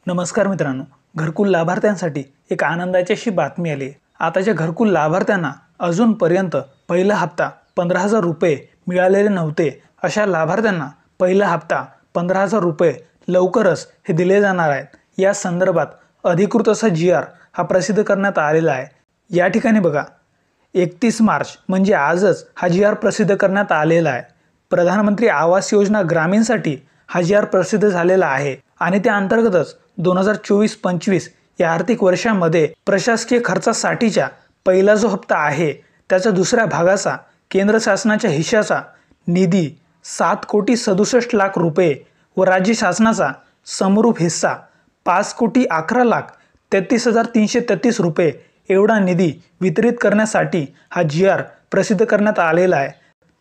नमस्कार मित्रांनो, घरकुल लाभार्थ्यांसाठी एक आनंदाची अशी बातमी आली आहे। आताच्या घरकुल लाभार्थ्यांना अजूनपर्यंत पहिला हप्ता 15,000 रुपये मिळालेले नव्हते। अशा लाभार्थ्यांना पहिला हप्ता 15,000 रुपये लवकरच हे दिले जाणार आहेत। या संदर्भात अधिकृत असा GR हा प्रसिद्ध करण्यात आलेला आहे। या ठिकाणी बघा 31 मार्च म्हणजे आजच हा GR प्रसिद्ध करण्यात आलेला आहे। प्रधानमंत्री आवास योजना ग्रामीणसाठी हा GR प्रसिद्ध झालेला आहे आणि त्या अंतर्गतच 2024-25 या आर्थिक वर्षामध्ये प्रशासकीय खर्चासाठीचा पहिला जो हप्ता आहे त्याचा दुसऱ्या भागाचा केंद्र शासनाच्या हिश्श्याचा निधी 7,67,00,000 रुपये व राज्य शासनाचा समरूप हिस्सा 5,11,33,333 रुपये एवढा निधी वितरित करण्यासाठी हा GR प्रसिद्ध करण्यात आलेला आहे।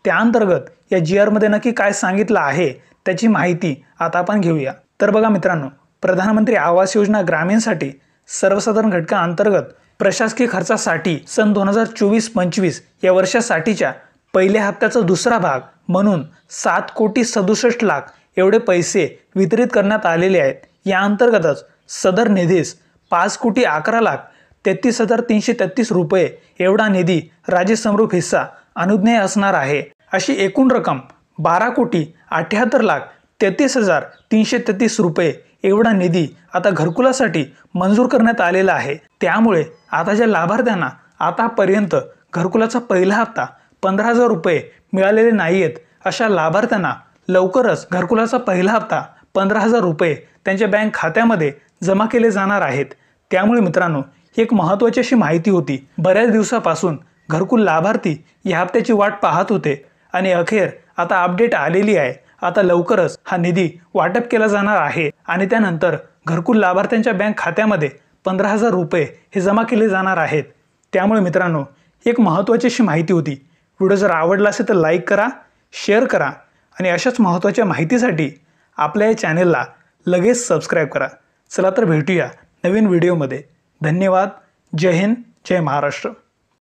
त्या अंतर्गत या GR मध्ये नक्की काय सांगितलं आहे त्याची माहिती आता आपण घेऊया। तर बघा मित्रांनो, प्रधानमंत्री आवास योजना ग्रामीणसाठी सर्वसाधारण घटकाअंतर्गत प्रशासकीय खर्चासाठी सन 2024-25 या वर्षासाठीच्या पहिल्या हप्त्याचा दुसरा भाग म्हणून 7,67,00,000 एवढे पैसे वितरित करण्यात आलेले आहेत। या अंतर्गतच सदर निधीस 5,11,33,333 रुपये एवढा निधी राज्य समरूप हिस्सा अनुज्ञेय असणार आहे। अशी एकूण रक्कम 12,78,33,333 रुपये एवढा निधी आता घरकुलासाठी मंजूर करण्यात आलेला आहे। त्यामुळे आता ज्या लाभार्थ्यांना आतापर्यंत घरकुलाचा पहिला हप्ता 15,000 रुपये मिळालेले नाहीयेत अशा लाभार्थ्यांना लवकरच घरकुलाचा पहिला हप्ता 15,000 रुपये त्यांच्या बँक खात्यामध्ये जमा केले जाणार आहेत। त्यामुळे मित्रांनो, ही एक महत्त्वाची अशी माहिती होती। बऱ्याच दिवसापासून घरकुल लाभार्थी या हप्त्याची वाट पाहत होते आणि अखेर आता अपडेट आलेली आहे। आता लवकरच हा निधी वाटप केला जाणार आहे आणि त्यानंतर घरकुल लाभार्थ्यांच्या बँक खात्यामध्ये 15,000 रुपये हे जमा केले जाणार आहेत। त्यामुळे मित्रांनो, एक महत्त्वाची अशी माहिती होती। व्हिडिओ जर आवडला असेल तर लाईक करा, शेअर करा आणि अशाच महत्त्वाच्या माहितीसाठी आपल्या या चॅनेलला लगेच सबस्क्राईब करा। चला तर भेटूया नवीन व्हिडिओमध्ये। धन्यवाद। जय हिंद, जय महाराष्ट्र।